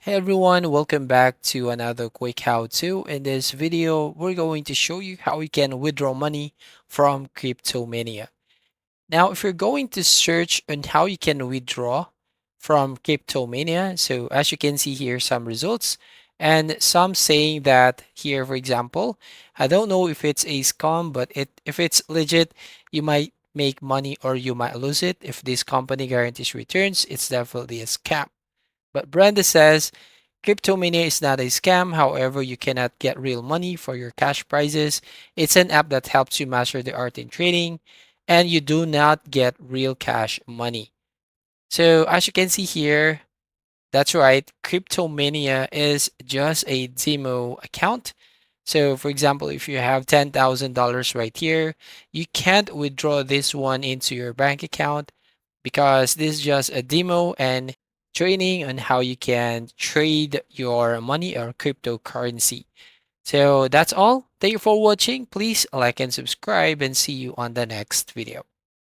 Hey everyone, welcome back to another quick how-to. In this video, we're going to show you how you can withdraw money from Cryptomania. Now, if you're going to search on how you can withdraw from Cryptomania, so as you can see here, some results, and some saying that here, for example, I don't know if it's a scam, but if it's legit, you might make money or you might lose it. If this company guarantees returns, it's definitely a scam. But Brenda says Cryptomania is not a scam. However, you cannot get real money for your cash prizes. It's an app that helps you master the art in trading, and you do not get real cash money. So, as you can see here, that's right, Cryptomania is just a demo account. So, for example, if you have $10,000 right here, you can't withdraw this one into your bank account because this is just a demo and training on how you can trade your money or cryptocurrency. So that's all. Thank you for watching. Please like and subscribe and see you on the next video.